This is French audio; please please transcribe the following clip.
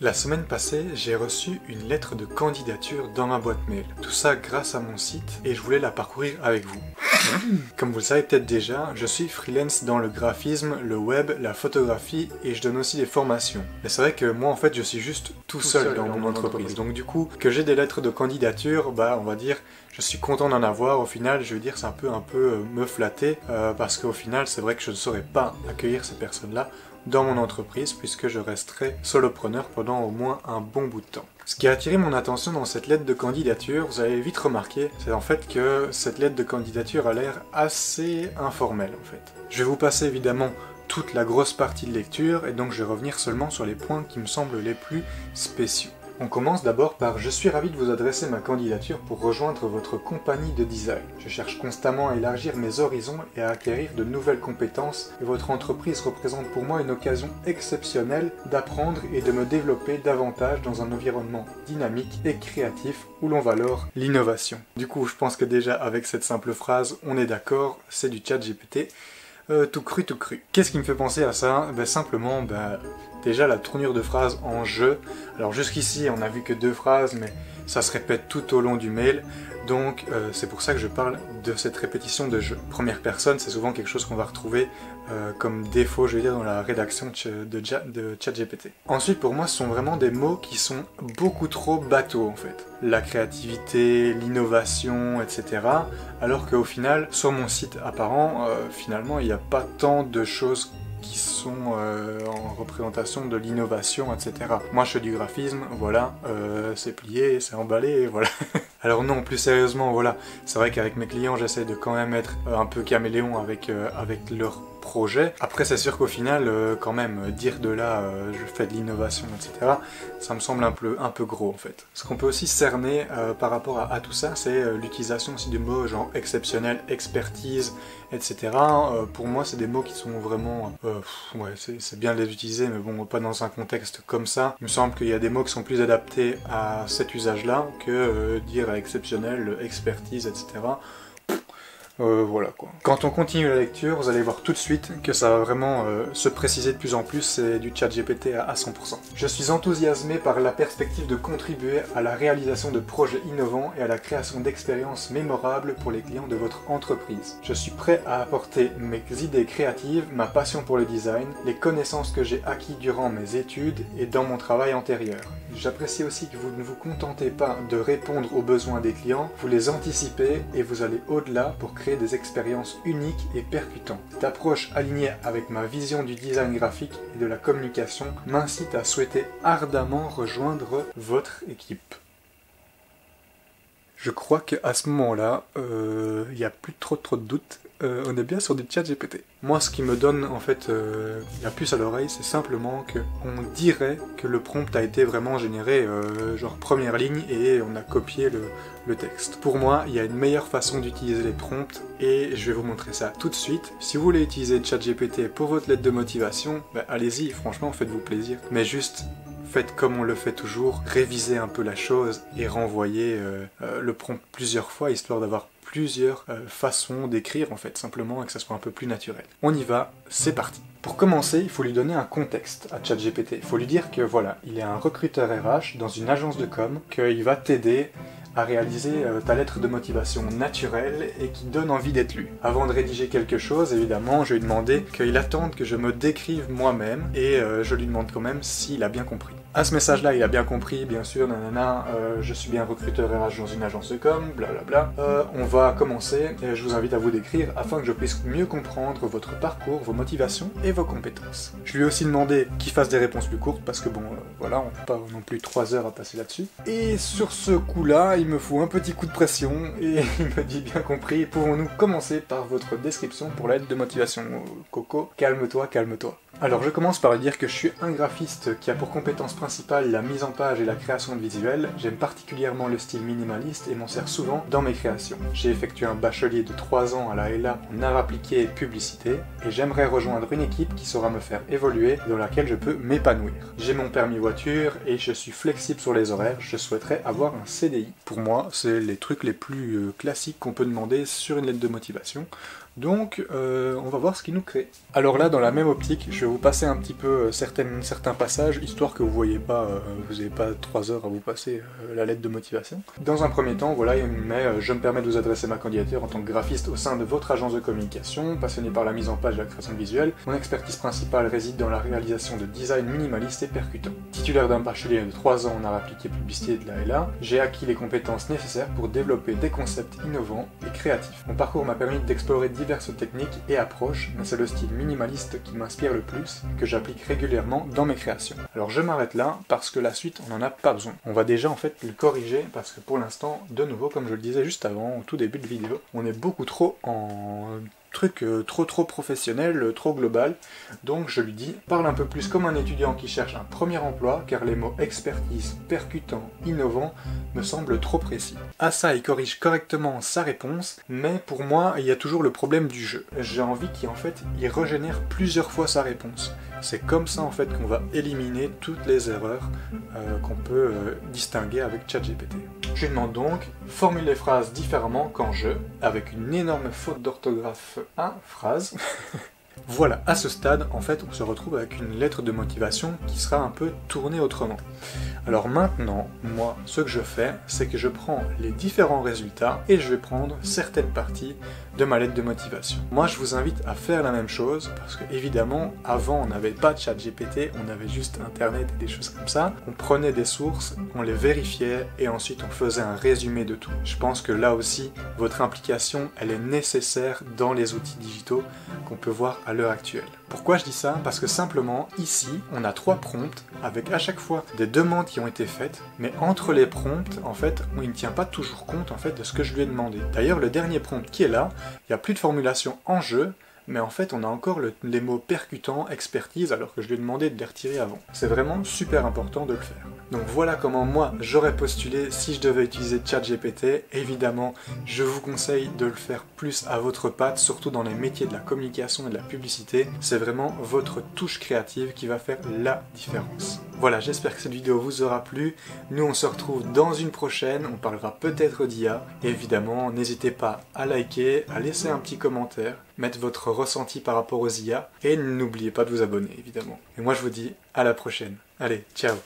La semaine passée, j'ai reçu une lettre de candidature dans ma boîte mail. Tout ça grâce à mon site et je voulais la parcourir avec vous. Comme vous le savez peut-être déjà, je suis freelance dans le graphisme, le web, la photographie et je donne aussi des formations. Mais c'est vrai que moi en fait je suis juste tout seul dans mon entreprise. Donc du coup, que j'ai des lettres de candidature, bah on va dire, je suis content d'en avoir. Au final, je veux dire, c'est un peu me flatter parce qu'au final, c'est vrai que je ne saurais pas accueillir ces personnes-là dans mon entreprise puisque je resterai solopreneur pendant au moins un bon bout de temps. Ce qui a attiré mon attention dans cette lettre de candidature, vous avez vite remarqué, c'est en fait que cette lettre de candidature a l'air assez informelle en fait. Je vais vous passer évidemment toute la grosse partie de lecture et donc je vais revenir seulement sur les points qui me semblent les plus spéciaux. On commence d'abord par « Je suis ravi de vous adresser ma candidature pour rejoindre votre compagnie de design. Je cherche constamment à élargir mes horizons et à acquérir de nouvelles compétences et votre entreprise représente pour moi une occasion exceptionnelle d'apprendre et de me développer davantage dans un environnement dynamique et créatif où l'on valore l'innovation. » Du coup, je pense que déjà avec cette simple phrase, on est d'accord, c'est du ChatGPT. Tout cru, tout cru. Qu'est-ce qui me fait penser à ça? Simplement, déjà la tournure de phrase en « je ». Alors jusqu'ici, on n'a vu que 2 phrases, mais ça se répète tout au long du mail. Donc c'est pour ça que je parle de cette répétition de « je ». Première personne, c'est souvent quelque chose qu'on va retrouver comme défaut, je veux dire, dans la rédaction de ChatGPT. Ensuite, pour moi, ce sont vraiment des mots qui sont beaucoup trop bateaux, en fait. La créativité, l'innovation, etc. Alors qu'au final, sur mon site apparent, finalement, il n'y a pas tant de choses qui sont en représentation de l'innovation, etc. Moi je fais du graphisme, voilà, c'est plié, c'est emballé, voilà. Alors non, plus sérieusement, voilà, c'est vrai qu'avec mes clients j'essaie de quand même être un peu caméléon avec leurs projets. Après c'est sûr qu'au final, quand même, dire de là, je fais de l'innovation, etc., ça me semble un peu gros en fait. Ce qu'on peut aussi cerner par rapport à tout ça, c'est l'utilisation aussi de mots genre exceptionnel, expertise, etc. Pour moi c'est des mots qui sont vraiment... ouais, c'est bien de les utiliser, mais bon, pas dans un contexte comme ça. Il me semble qu'il y a des mots qui sont plus adaptés à cet usage-là que dire exceptionnel, expertise, etc. Voilà quoi. Quand on continue la lecture, vous allez voir tout de suite que ça va vraiment se préciser de plus en plus, c'est du ChatGPT à 100%. Je suis enthousiasmé par la perspective de contribuer à la réalisation de projets innovants et à la création d'expériences mémorables pour les clients de votre entreprise. Je suis prêt à apporter mes idées créatives, ma passion pour le design, les connaissances que j'ai acquises durant mes études et dans mon travail antérieur. J'apprécie aussi que vous ne vous contentez pas de répondre aux besoins des clients, vous les anticipez et vous allez au-delà pour créer des expériences uniques et percutantes. Cette approche alignée avec ma vision du design graphique et de la communication m'incite à souhaiter ardemment rejoindre votre équipe. Je crois qu'à ce moment-là, il n'y a plus trop de doutes. On est bien sur du ChatGPT. Moi, ce qui me donne en fait la puce à l'oreille, c'est simplement qu'on dirait que le prompt a été vraiment généré genre première ligne et on a copié le texte. Pour moi, il y a une meilleure façon d'utiliser les prompts et je vais vous montrer ça tout de suite. Si vous voulez utiliser ChatGPT pour votre lettre de motivation, allez-y, franchement, faites-vous plaisir. Mais juste... faites comme on le fait toujours, révisez un peu la chose et renvoyez le prompt plusieurs fois, histoire d'avoir plusieurs façons d'écrire en fait, simplement, et que ça soit un peu plus naturel. On y va, c'est parti. Pour commencer, il faut lui donner un contexte à ChatGPT. Il faut lui dire que voilà, il est un recruteur RH dans une agence de com, qu'il va t'aider à réaliser ta lettre de motivation naturelle et qui donne envie d'être lue. Avant de rédiger quelque chose, évidemment, je vais lui demander qu'il attende que je me décrive moi-même et je lui demande quand même s'il a bien compris. À ce message-là, il a bien compris, bien sûr, nanana, je suis bien recruteur RH dans une agence de com, blablabla. On va commencer et je vous invite à vous décrire afin que je puisse mieux comprendre votre parcours, vos motivations et vos compétences. Je lui ai aussi demandé qu'il fasse des réponses plus courtes parce que bon, voilà, on n'a pas non plus 3 heures à passer là-dessus. Et sur ce coup-là, il me faut un petit coup de pression et il me dit bien compris, pouvons-nous commencer par votre description pour la lettre de motivation. Coco, calme-toi, calme-toi. Alors je commence par dire que je suis un graphiste qui a pour compétence principale la mise en page et la création de visuels. J'aime particulièrement le style minimaliste et m'en sers souvent dans mes créations. J'ai effectué un bachelier de 3 ans à la ELA en art appliqué et publicité et j'aimerais rejoindre une équipe qui saura me faire évoluer et dans laquelle je peux m'épanouir. J'ai mon permis voiture et je suis flexible sur les horaires, je souhaiterais avoir un CDI. Pour moi, c'est les trucs les plus classiques qu'on peut demander sur une lettre de motivation. Donc on va voir ce qu'il nous crée. Alors là, dans la même optique, je vais vous passer un petit peu certains passages, histoire que vous voyez pas, vous n'avez pas 3 heures à vous passer la lettre de motivation. Dans un premier temps, voilà, il me met je me permets de vous adresser ma candidature en tant que graphiste au sein de votre agence de communication, passionné par la mise en page et la création visuelle. Mon expertise principale réside dans la réalisation de design minimaliste et percutant. Titulaire d'un bachelier de 3 ans en art appliqué publicité de la LA, j'ai acquis les compétences nécessaires pour développer des concepts innovants et créatifs. Mon parcours m'a permis d'explorer diverses techniques et approches, mais c'est le style minimaliste qui m'inspire le plus et que j'applique régulièrement dans mes créations. Alors je m'arrête là parce que la suite on n'en a pas besoin. On va déjà en fait le corriger parce que pour l'instant, de nouveau comme je le disais juste avant, au tout début de vidéo, on est beaucoup trop en truc trop professionnel, trop global. Donc je lui dis, parle un peu plus comme un étudiant qui cherche un premier emploi, car les mots expertise, percutant, innovant me semblent trop précis. À ça, il corrige correctement sa réponse, mais pour moi, il y a toujours le problème du jeu. J'ai envie qu'il régénère plusieurs fois sa réponse. C'est comme ça en fait qu'on va éliminer toutes les erreurs qu'on peut distinguer avec ChatGPT. Je lui demande donc, formule les phrases différemment qu'en jeu, avec une énorme faute d'orthographe à phrase. Voilà, à ce stade, en fait, on se retrouve avec une lettre de motivation qui sera un peu tournée autrement. Alors maintenant, moi, ce que je fais, c'est que je prends les différents résultats et je vais prendre certaines parties de ma lettre de motivation. Moi, je vous invite à faire la même chose, parce que évidemment, avant, on n'avait pas de ChatGPT, on avait juste Internet et des choses comme ça. On prenait des sources, on les vérifiait et ensuite on faisait un résumé de tout. Je pense que là aussi, votre implication, elle est nécessaire dans les outils digitaux qu'on peut voir à l'heure actuelle. Pourquoi je dis ça? Parce que simplement, ici, on a 3 prompts avec à chaque fois des demandes qui ont été faites, mais entre les prompts, en fait, il ne tient pas toujours compte en fait de ce que je lui ai demandé. D'ailleurs, le dernier prompt qui est là, il n'y a plus de formulation en jeu, mais en fait on a encore les mots percutants, expertise, alors que je lui ai demandé de les retirer avant. C'est vraiment super important de le faire. Donc voilà comment moi j'aurais postulé si je devais utiliser ChatGPT. Évidemment, je vous conseille de le faire plus à votre patte, surtout dans les métiers de la communication et de la publicité. C'est vraiment votre touche créative qui va faire la différence. Voilà, j'espère que cette vidéo vous aura plu. Nous on se retrouve dans une prochaine, on parlera peut-être d'IA. Évidemment, n'hésitez pas à liker, à laisser un petit commentaire, mettre votre ressenti par rapport aux IA, et n'oubliez pas de vous abonner évidemment. Et moi je vous dis à la prochaine. Allez, ciao!